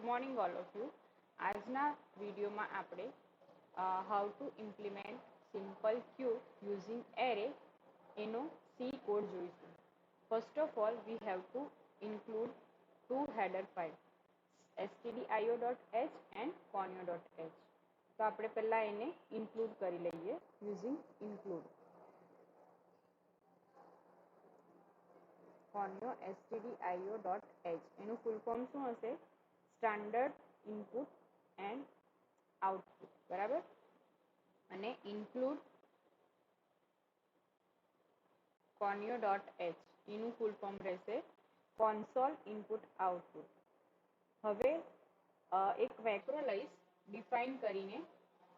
Morning all of you. આજના વિડીયોમાં આપણે how to implement simple cube using array એનો સી કોડ જોઈશું. First of all we have to include two header files stdio.h and conio.h. તો આપણે પહેલા એને ઇન્ક્લુડ કરી લઈએ યુઝિંગ ઇન્ક્લુડ. conio stdio.h એનું ફૂલ ફોર્મ શું હશે? સ્ટાન્ડર્ડ ઇનપુટ એન્ડ આઉટપુટ, બરાબર. અને ઇન્ક્લુડ conio.h એનું ફૂલ ફોર્મ રહેશે console input output. હવે એક મેક્રો લઈશ ડિફાઇન કરીને,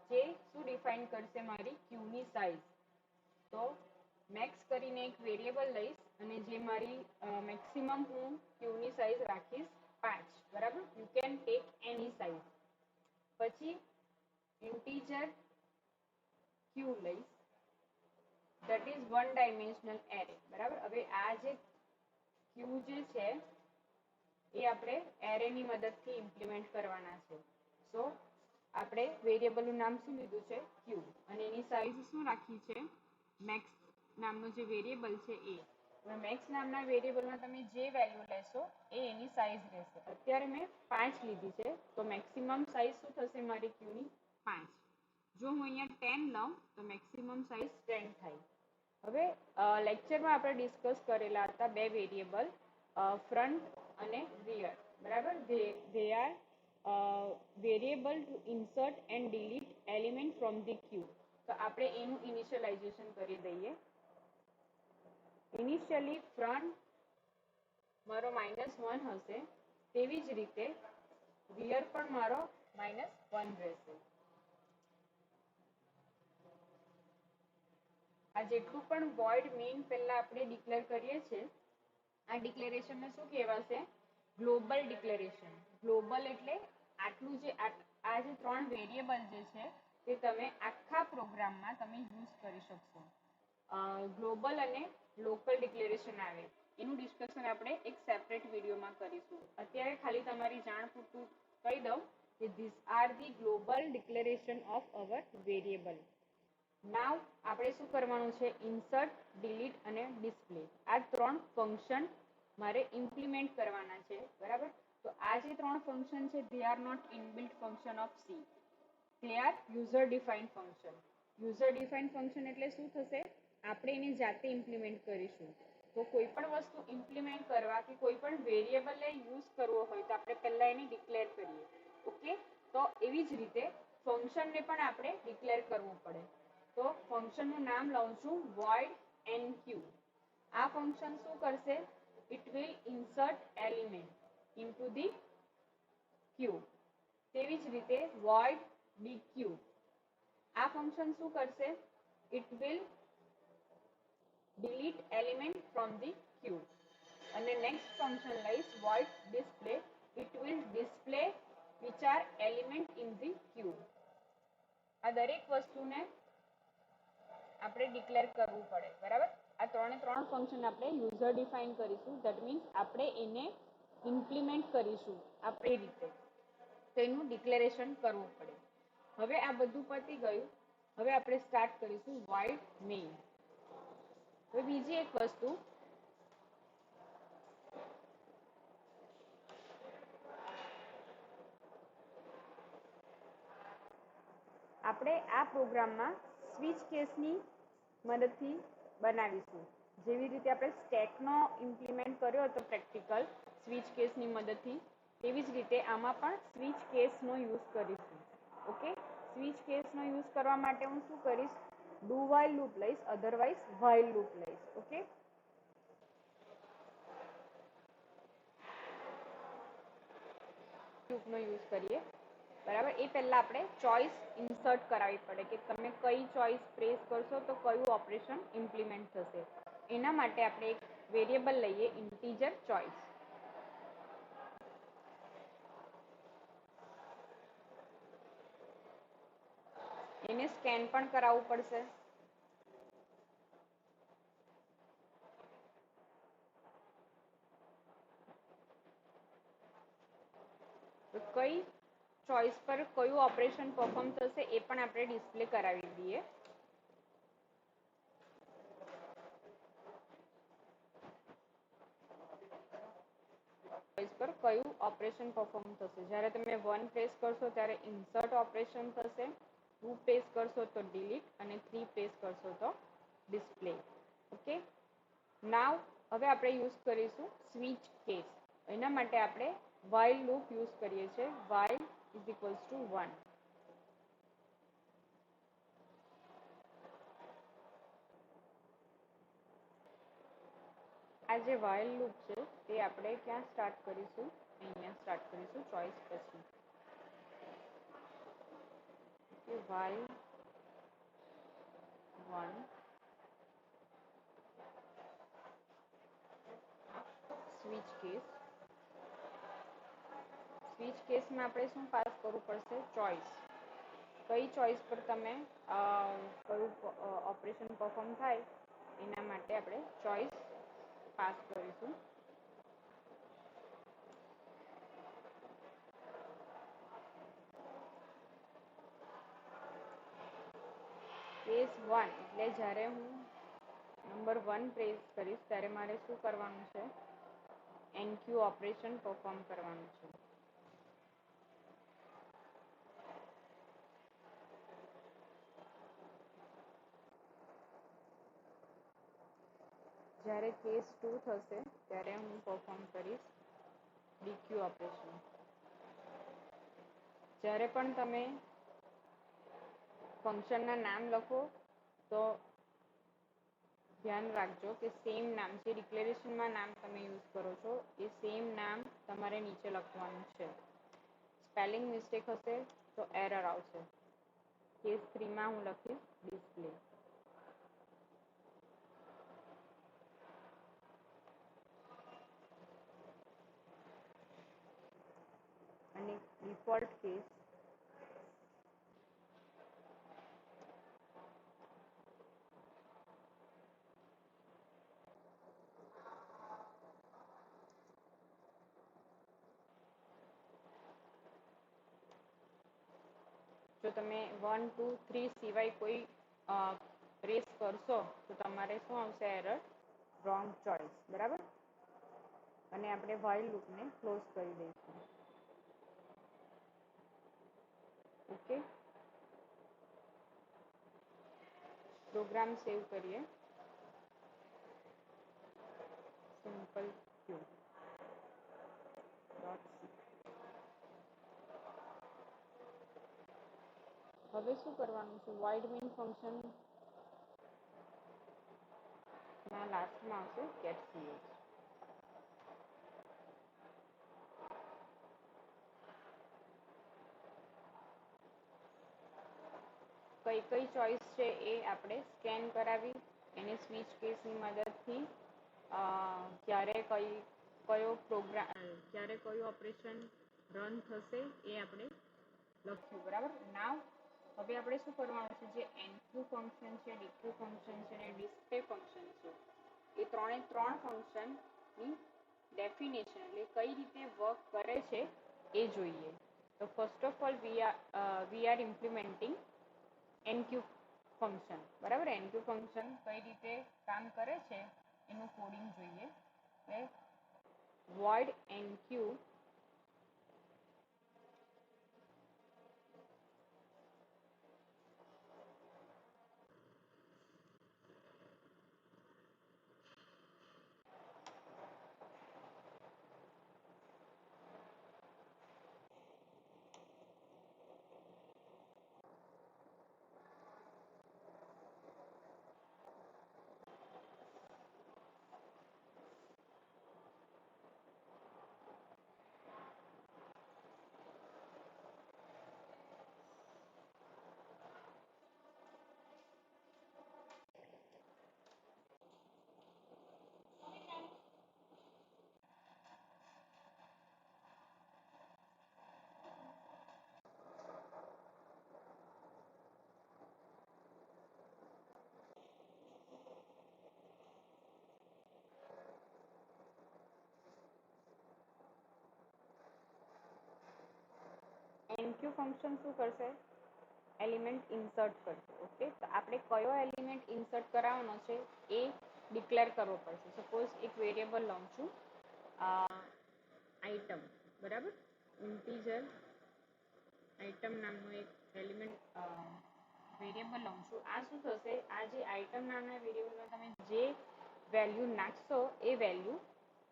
જે શું ડિફાઇન કરશે? મારી ક્યુની સાઇઝ. તો મેક્સ કરીને એક વેરિયેબલ લઈશ અને જે મારી મેક્સિમમ હું ક્યુની સાઇઝ રાખીશ 5, બરાબર. You can take any size. પછી ઇન્ટીજર ક્યુ લઈશ, that is one dimensional array, બરાબર. હવે આ જે ક્યુ જે છે એ આપણે એરેની મદદથી ઇમ્પ્લિમેન્ટ કરવાના છે. સો આપણે વેરિયેબલનું નામ શું લીધું છે? ક્યુ. અને એની સાઇઝ શું રાખી છે? મેક્સ નામનો જે વેરિયેબલ છે એ. હવે મેક્સ નામના વેરિયેબલમાં તમે જે વેલ્યુ લેશો એ એની સાઇઝ રહેશે. અત્યારે મેં 5 લીધી છે, તો મેક્સિમમ સાઇઝ શું થશે મારી ક્યુની? 5. જો હું અહીંયા 10 લઉં તો મેક્સિમમ સાઇઝ 10 થાય. હવે લેક્ચરમાં આપણે ડિસ્કસ કરેલા હતા બે વેરિયેબલ, ફ્રન્ટ અને રિયર, બરાબર. They are variable to insert and delete element from the queue. તો આપણે એનું ઇનિશિયલાઇઝેશન કરી દઈએ. ઇનિશિયલી ફ્રન્ટ મારો -1 હશે, તેવી જ રીતે રિયર પણ મારો -1 રહેશે. આ જેટલું પણ વોઇડ મેઇન પહેલા આપણે ડિક્લેર કરીએ છીએ, આ ડિક્લેરેશનને શું કહેવાશે? Global declaration. ગ્લોબલ એટલે આટલું જે આ જે 3 વેરિયેબલ જે છે તે તમે આખા પ્રોગ્રામમાં તમે યુઝ કરી શકશો. ગ્લોબલ અને લોકલ ડિક્લેરેશન આવે એનું ડિસ્કશન આપણે એક સેપરેટ વિડીયોમાં કરીશું. અત્યારે ખાલી તમારી જાણ પૂરતું કહી દઉં કે this are the global declaration of our variable. Now આપણે શું કરવાનું છે? ઇન્સર્ટ, ડિલીટ અને ડિસ્પ્લે, આ 3 ફંક્શન મારે ઇમ્પ્લિમેન્ટ કરવાના છે, બરાબર. તો આ જે 3 ફંક્શન છે they are not inbuilt function of C, they are user defined function. User defined function એટલે શું થશે? આપણે એને જાતે ઇમ્પ્લિમેન્ટ કરીશું. તો કોઈ પણ વસ્તુ ઇમ્પ્લિમેન્ટ કરવા કે કોઈ પણ વેરિયેબલને યુઝ કરવો હોય તો આપણે પહેલા એને ડિક્લેર કરીએ. ઓકે, તો એવી જ રીતે ફંક્શનને પણ આપણે ડિક્લેર કરવું પડે. તો ફંક્શનનું નામ લઉં છું void enq. આ ફંક્શન શું કરશે? It will insert element into the queue. તેવી જ રીતે void dq. આ ફંક્શન શું કરશે? ઇટ વિલ delete element from the queue. અને નેક્સ્ટ ફંક્શન લઈશ void display. It will display which are element in the queue. આ દરેક વસ્તુને આપણે ડિક્લેર કરવું પડે, બરાબર. આ 3 ફંક્શન આપણે યુઝર ડિફાઇન કરીશું. ધેટ મીન્સ આપણે એને ઇમ્પ્લિમેન્ટ કરીશું આપણી રીતે, તો એનું ડિક્લેરેશન કરવું પડે. હવે આ બધું પતી ગયું. હવે આપણે સ્ટાર્ટ કરીશું void main. હવે બીજી એક વસ્તુ, આપણે આ પ્રોગ્રામમાં સ્વિચ કેસની મદદથી બનાવીશું. જેવી રીતે આપણે સ્ટેકનો ઇમ્પ્લિમેન્ટ કર્યો હતો પ્રેક્ટિકલ સ્વિચ કેસની મદદથી, તેવી જ રીતે આમાં પણ સ્વિચ કેસનો યુઝ કરીશું. ઓકે, સ્વિચ કેસનો યુઝ કરવા માટે હું શું કરીશ? ડુ વાઇલ લૂપ લઈશ, અધરવાઇઝ વાઇલ લૂપ લઈશ. ઓકે, લૂપનો યુઝ કરીએ, બરાબર. એ પહેલા આપણે ચોઇસ ઇન્સર્ટ કરાવવી પડે કે તમે કઈ ચોઇસ પ્રેસ કરશો તો કયું ઓપરેશન ઇમ્પ્લિમેન્ટ થશે. એના માટે આપણે એક વેરિયેબલ લઈએ ઇન્ટીજર ચોઇસ. એને સ્કેન પણ કરાવવું પડશે. તો કઈ ચોઈસ પર કયું ઓપરેશન પરફોર્મ થશે એ પણ આપણે ડિસ્પ્લે કરાવી દઈએ. ચોઈસ પર કયું ઓપરેશન પરફોર્મ થશે. જ્યારે તમે 1 પ્રેસ કરશો ત્યારે ઇન્સર્ટ ઓપરેશન થશે, 2 પ્રેસ કરશો તો ડિલીટ અને 3 પ્રેસ કરશો તો ડિસ્પ્લે. ઓકે, નાવ હવે આપણે યુઝ કરીશું સ્વિચ કેસ. એના માટે આપણે while લૂપ યુઝ કરીએ છીએ. while is equals to 1. આ જે while લૂપ છે તે આપણે ક્યાં સ્ટાર્ટ કરીશું? અહીંયા સ્ટાર્ટ કરીશું ચોઈસ પછી. while 1 switch case. સ્વિચ કેસમાં આપણે શું પાસ કરવું પડશે? ચોઈસ. કઈ ચોઈસ પર તમે કયું ઓપરેશન પરફોર્મ થાય એના માટે આપણે ચોઈસ પાસ કરીશું. કેસ 1 એટલે જ્યારે હું નંબર 1 પ્રેસ કરીશ ત્યારે મારે શું કરવાનું છે? એનક્યુ ઓપરેશન પરફોર્મ કરવાનું છે. જ્યારે કેસ 2 થશે ત્યારે હું પરફોર્મ કરીશ ડીક્યુ ઓપરેશન. જ્યારે પણ તમે ફંક્શનના નામ લખો તો ધ્યાન રાખજો કે સેમ નામ જે ડિક્લેરેશનમાં નામ તમે યુઝ કરો છો એ સેમ નામ તમારે નીચે લખવાનું છે. સ્પેલિંગ મિસ્ટેક હશે તો એરર આવશે. કેસ 3 માં હું લખીશ ડિસ્પ્લે. અને ડિફોલ્ટ કેસ જો તમે 1, 2, 3 સિવાય કોઈ પ્રેસ કરશો તો તમારે શું આવશે? Error, wrong choice. બરાબર. અને આપણે while લૂપને ક્લોઝ કરી દઈશું. ઓકે, પ્રોગ્રામ સેવ કરીએ. સિમ્પલ ક્યુ .c. હવે શું કરવાનું છે? void main ફંક્શન ના લાસ્ટમાં આવશે get ch. કઈ કઈ ચોઈસ છે એ આપણે સ્કેન કરાવી એને સ્વિચ કેસની મદદથી ક્યારે કયો પ્રોગ્રામ ક્યારે કયું ઓપરેશન રન થશે એ આપણે લખ્યું. બરાબર. નાવ હવે આપણે શું કરવાનું છે? જે એનક્યુ ફંક્શન છે, ડીક્યુ ફંક્શન છે અને ડિસ્પ્લે ફંક્શન છે એ ત્રણે ત્રણ ફંક્શનની ડેફિનેશન એટલે કઈ રીતે વર્ક કરે છે એ જોઈએ. તો first of all we are implementing enqueue function. બરાબર. એનક્યુ ફંક્શન કઈ રીતે કામ કરે છે એનું કોડિંગ જોઈએ. void enqueue enqueue ફંક્શન શું કરશે? એલિમેન્ટ ઇન્સર્ટ કરશે. ઓકે, તો આપણે કયો એલિમેન્ટ ઇન્સર્ટ કરાવવાનો છે એ ડિક્લેર કરવો પડશે. સપોઝ એક વેરિયેબલ લઉં છું આઇટમ, બરાબર, ઇન્ટીજર આઇટમ નામનો એક એલિમેન્ટ વેરિયેબલ લઉં છું. આ શું થશે? આ જે આઇટમ નામના વેરિયેબલમાં તમે જે વેલ્યુ નાખશો એ વેલ્યુ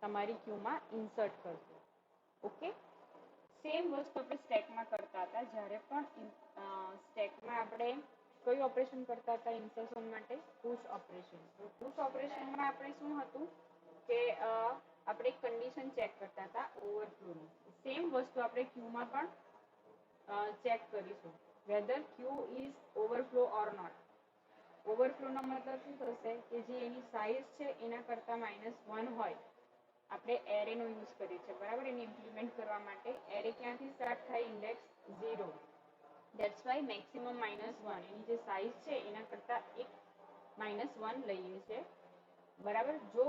તમારી ક્યુમાં ઇન્સર્ટ કરશે. ઓકે, સેમ વસ્તુ આપણે સ્ટેકમાં કરતા હતા. જ્યારે પણ સ્ટેકમાં આપણે કયું ઓપરેશન કરતા હતા ઇન્સર્શન માટે? Push operation. પુશ ઓપરેશનમાં આપણે શું હતું કે આપણે કન્ડિશન ચેક કરતા હતા ઓવરફ્લોની. સેમ વસ્તુ આપણે ક્યુમાં પણ ચેક કરીશું, whether queue is overflow or not. ઓવરફ્લોનો મતલબ શું થશે કે જે એની સાઇઝ છે એના કરતાં -1 હોય. આપણે એરેનો યુઝ કરીએ છીએ, બરાબર, એને ઇમ્પ્લિમેન્ટ કરવા માટે. એરે ક્યાંથી સ્ટાર્ટ થાય? ઇન્ડેક્સ 0. That's why maximum -1. એની જે સાઇઝ છે એના કરતાં એક -1 લઈએ છીએ, બરાબર. જો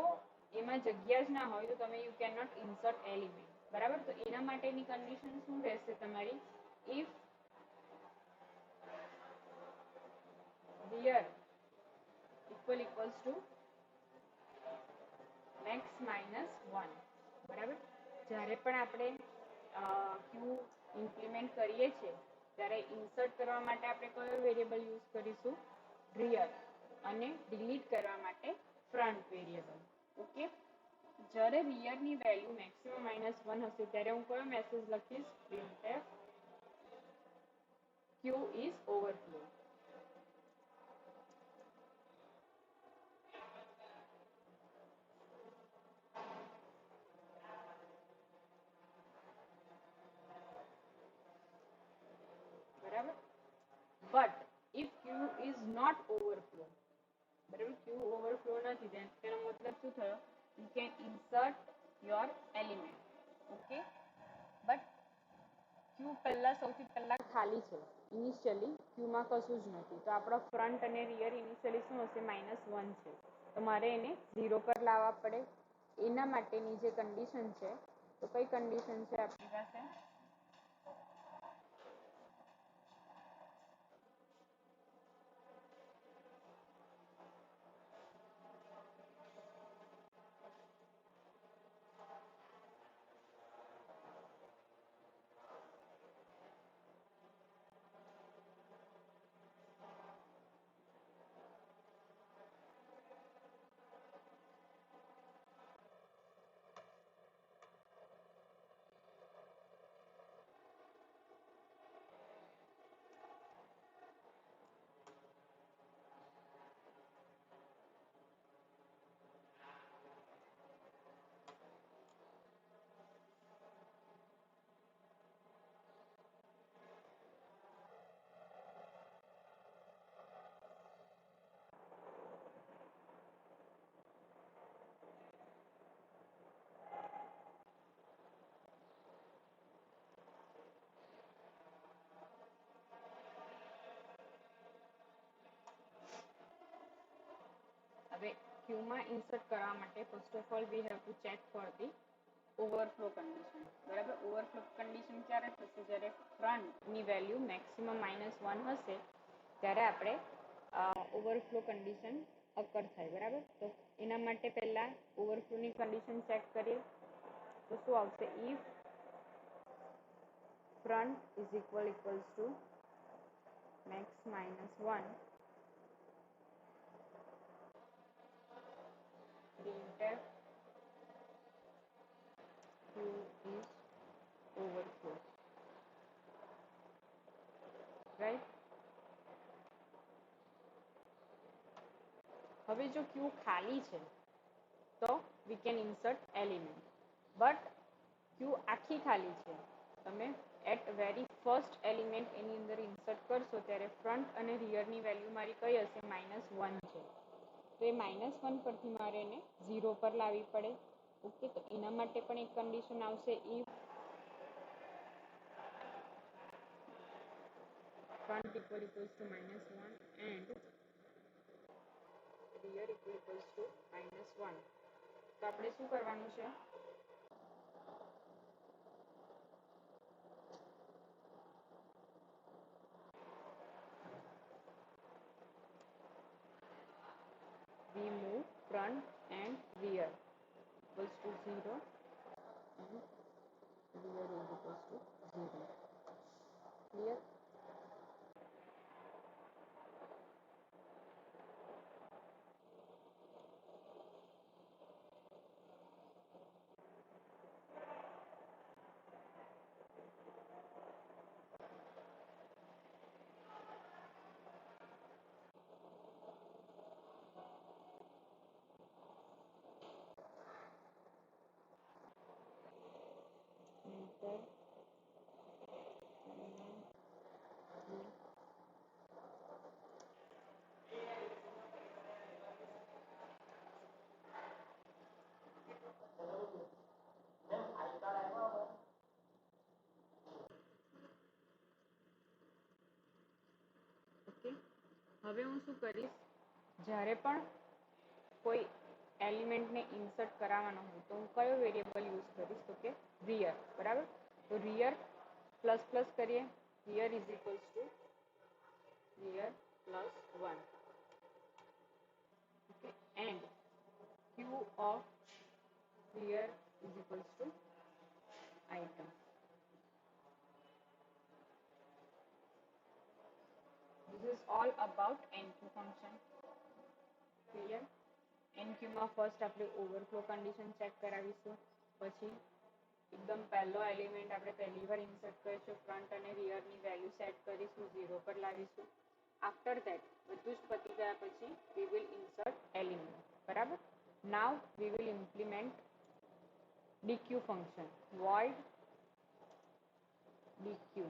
એમાં જગ્યા જ ના હોય તો તમે you can not insert element, બરાબર. તો એના માટેની કન્ડિશન શું રહેશે તમારી? If here equals to max -1, બરાબર. જ્યારે પણ આપણે ક્યુ ઇમ્પ્લિમેન્ટ કરીએ છીએ ત્યારે ઇન્સર્ટ કરવા માટે આપણે કયો વેરિયેબલ યુઝ કરીશું? rear. અને ડિલીટ કરવા માટે ફ્રન્ટ વેરિયેબલ. ઓકે, જ્યારે rearની વેલ્યુ મેક્સિમમ -1 હશે ત્યારે હું કયો મેસેજ લખીશ? printf q is overflow. બરાબર. But if queue is not overflow, બરાબર, ક્યુ ઓવરફ્લો નથી, તેનો મતલબ શું થયો? You can insert your element. Okay, but queue સૌથી પહેલા ખાલી છે. ઇનિશિયલી ક્યુમાં કશું જ નથી, તો આપણો ફ્રન્ટ અને રિયર ઇનિશિયલી શું હશે? -1 છે. તો મારે એને 0 પર લાવવા પડે. એના માટેની જે કન્ડિશન છે, તો કઈ કન્ડિશન છે આપણી પાસે? હવે ક્યુમાં ઇન્સર્ટ કરવા માટે first of all we have to check for the overflow condition, બરાબર. ઓવરફ્લો કન્ડિશન ક્યારે થશે? જ્યારે ફ્રન્ટની વેલ્યુ મેક્સિમમ -1 હશે ત્યારે આપણે ઓવરફ્લો કન્ડિશન અકર થાય, બરાબર. તો એના માટે પહેલા ઓવરફ્લોની કન્ડિશન ચેક કરીએ તો શું આવશે? If front is equals to max -1, printf q is overflow, right? હવે જો ક્યુ ખાલી છે તો we can insert element, but ક્યુ આખી ખાલી છે, તમે એટ વેરી ફર્સ્ટ એલિમેન્ટ એની અંદર ઇન્સર્ટ કરશો ત્યારે ફ્રન્ટ અને રિયરની વેલ્યુ મારી કઈ હશે? -1 છે. તો એ -1 પરથી મારે એને 0 પર લાવવી પડે. ઓકે, તો એના માટે પણ એક કન્ડિશન આવશે, if front equals to -1 and rear equals to -1. તો આપણે શું કરવાનું છે? we move front and rear equals to 0 and rear is equals to 0. Clear? Enter okay. હવે હું શું કરીશ, જ્યારે પણ કોઈ એલિમેન્ટને ઇન્સર્ટ કરાવવાનો હોય તો હું કયો વેરિયેબલ યુઝ કરીશ, તો કે રિયર. બરાબર? તો રિયર પ્લસ પ્લસ કરીએ, rear is equals to rear plus 1. Okay, and q of rear is equals to item. This is all about NQ function. Clear? NQ માં first આપણે overflow condition check કરાવીશું, પછી એકદમ પહેલો element આપણે પહેલી વાર insert કરીશું, ફ્રન્ટ અને રિયર ની વેલ્યુ સેટ કરીશું, 0 પર લાવીશું. આફ્ટર ધેટ બધું જ પતી ગયા પછી we will insert element. બરાબર? Now we will implement DQ function. Void DQ.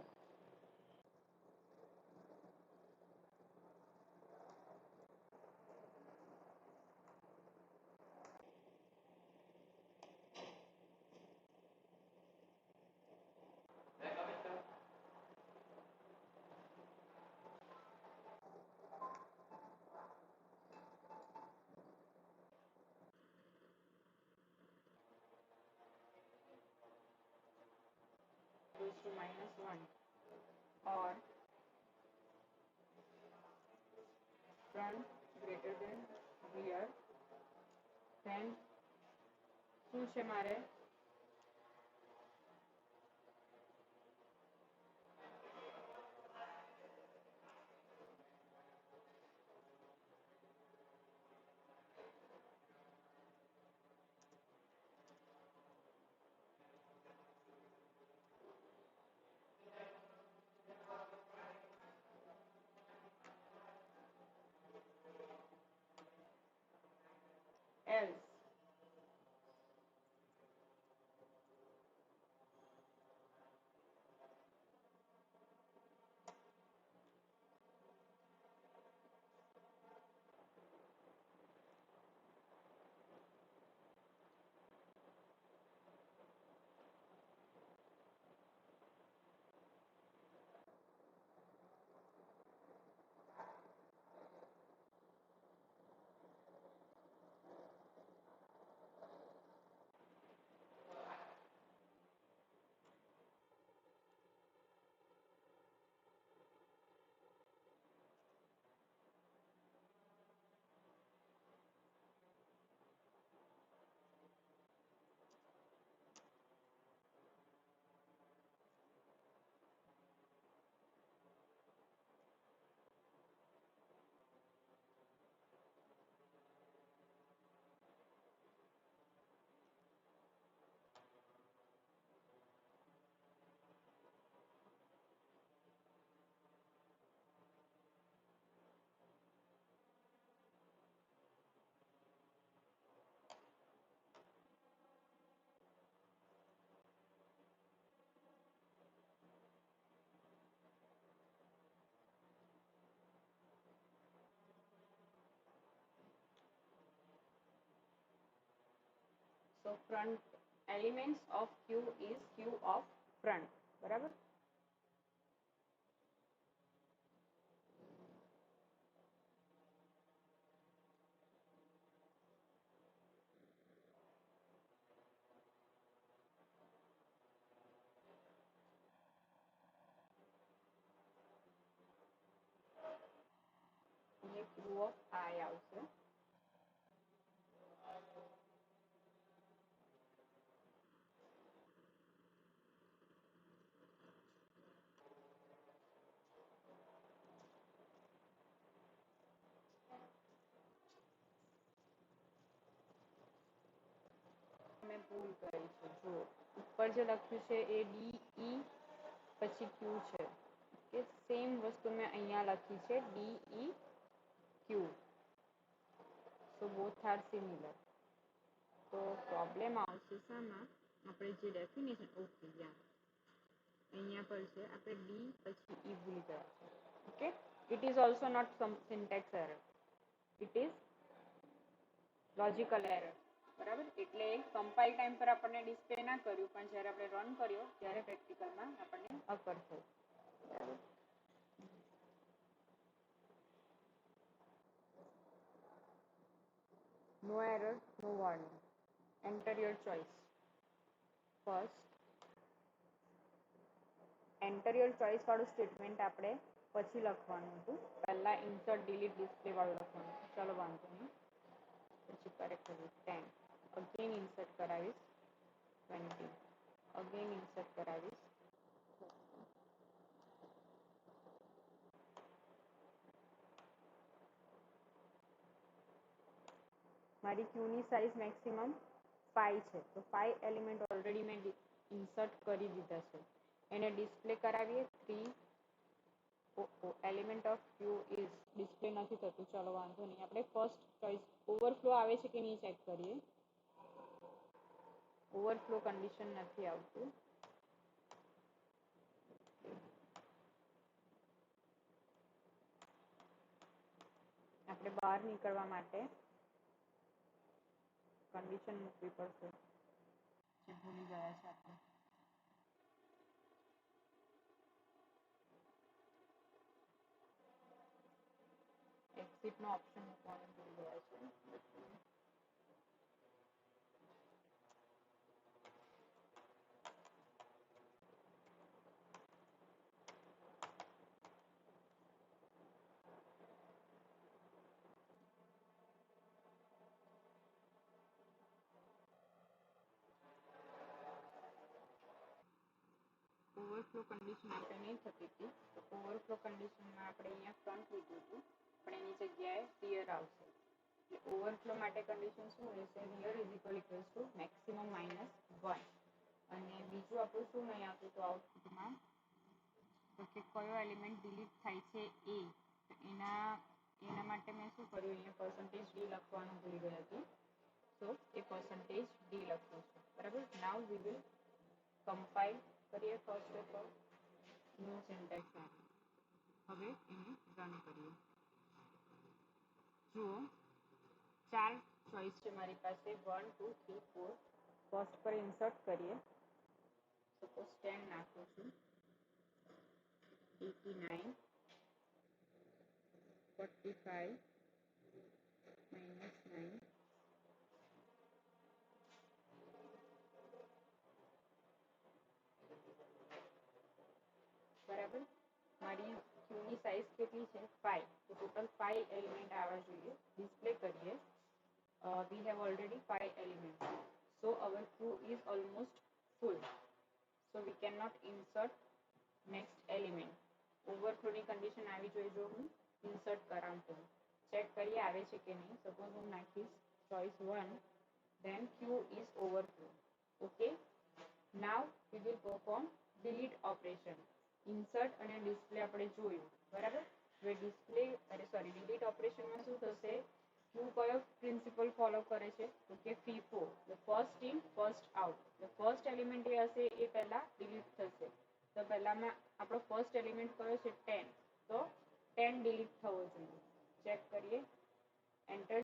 Goes to -1 or front greater than rear, then શું છે મારે, else so front elements of Q is Q of front. બરાબર? એક row of I આવશે. ભૂલ કરી છે. જો ઉપર જે લખ્યું છે એ ડી ઈ પછી ક્યુ છે, કે સેમ વસ્તુ મેં અહીંયા લખી છે D E Q. So both are similar. તો પ્રોબ્લેમ આવશે શામાં? આપણે જે ડેફિનેશન ઓકે યા અહીંયા પર છે આપણે ડી પછી ઈ ભૂલી ગયા છે. Okay, it is also not some syntax error, it is logical error. બરાબર, એટલે કમ્પાઇલ ટાઈમ પર આપણને ડિસ્પ્લે ના કર્યું, પણ જ્યારે આપણે રન કર્યો ત્યારે પ્રેક્ટિકલમાં આપણને અકર થયું. બરાબર. No error, no warning. Enter your choice. First enter your choice વાળું સ્ટેટમેન્ટ આપણે પછી લખવાનું હતું. પહેલા ઇન્સર્ટ ડિલીટ ડિસ્પ્લે વાળું લખવાનું હતું. ચલો વાંધો નહીં, પછી કરેક્ટ કરીશ. 10 અગેન ઇન્સર્ટ કરાવીશ. 20 અગેન ઇન્સર્ટ કરાવીશ. મારી ક્યુની સાઇઝ મેક્સિમમ 5 છે, તો 5 એલિમેન્ટ ઓલરેડી મેં ઇન્સર્ટ કરી દીધા છે. એને ડિસ્પ્લે કરાવીએ. 3 element of Q is display નથી થતું. ચલો વાંધો નહીં, આપણે ફર્સ્ટ ચોઇસ ઓવરફ્લો આવે છે કે નહીં ચેક કરીએ. ઓવરફ્લો કન્ડિશન નથી આવતું. આપણે બહાર નીકળવા માટે કન્ડિશન મૂકવી પડશે, જે ભૂલી ગયા છે આપણે. એક્ઝિટ નો ઓપ્શન મૂકવાનું ભૂલી ગયા છે. ઓવરફ્લો કન્ડિશન આપણે નહીં થતી હતી, તો ઓવરફ્લો કન્ડિશનમાં આપણે અહીંયા ફ્રન્ટ લીધું હતું, પણ એની જગ્યાએ રિયર આવશે. એટલે ઓવરફ્લો માટે કન્ડિશન શું રહેશે? Rear is equal to maximum minus 1. અને બીજું આપણું શું નહીં આવતું તો આઉટપુટમાં, તો કે કયો એલિમેન્ટ ડિલીટ થાય છે એ. એના માટે મેં શું કર્યું, અહીંયા પર્સન્ટેજ ડી લખવાનું ભૂલી ગઈ હતી, તો એ પર્સન્ટેજ ડી લખવું છે. બરાબર. નાઉ વી વિલ કમ્પાઇલ કરીએ. First of all know syntax error. હવે એને રન કરીએ. જુઓ 4 ચોઇસ છે મારી પાસે, 1 2 3 4. ફર્સ્ટ પર ઇન્સર્ટ કરીએ. સપોઝ 10 નાખું છું. 89 45 -9. બરાબર. મારી ક્યુની સાઇઝ કેટલી છે? 5. તો ટોટલ 5 એલિમેન્ટ આવવા જોઈએ. ડિસ્પ્લે કરીએ. We have already 5 elements, so our queue is almost full, so we cannot insert next element. Overflow ની કન્ડિશન આવી જોઈએ. જો હું ઇન્સર્ટ કરાવું તો ચેક કરીએ આવે છે કે નહીં. સપોઝ હું નાખીશ choice 1, then queue is overflow. Okay, now we will perform delete operation. Insert અને ડિસ્પ્લે આપણે જોયું. બરાબર. હવે ડિલીટ ઓપરેશનમાં શું થશે? ક્યુ કયો પ્રિન્સિપલ ફોલો કરે છે? તો કે FIFO, first in first out. First element એ હશે એ પહેલા ડિલીટ થશે. તો પહેલામાં આપણો ફર્સ્ટ એલિમેન્ટ કયો છે? 10. તો 10 ડિલીટ થવો જોઈએ. ચેક કરીએ. એન્ટર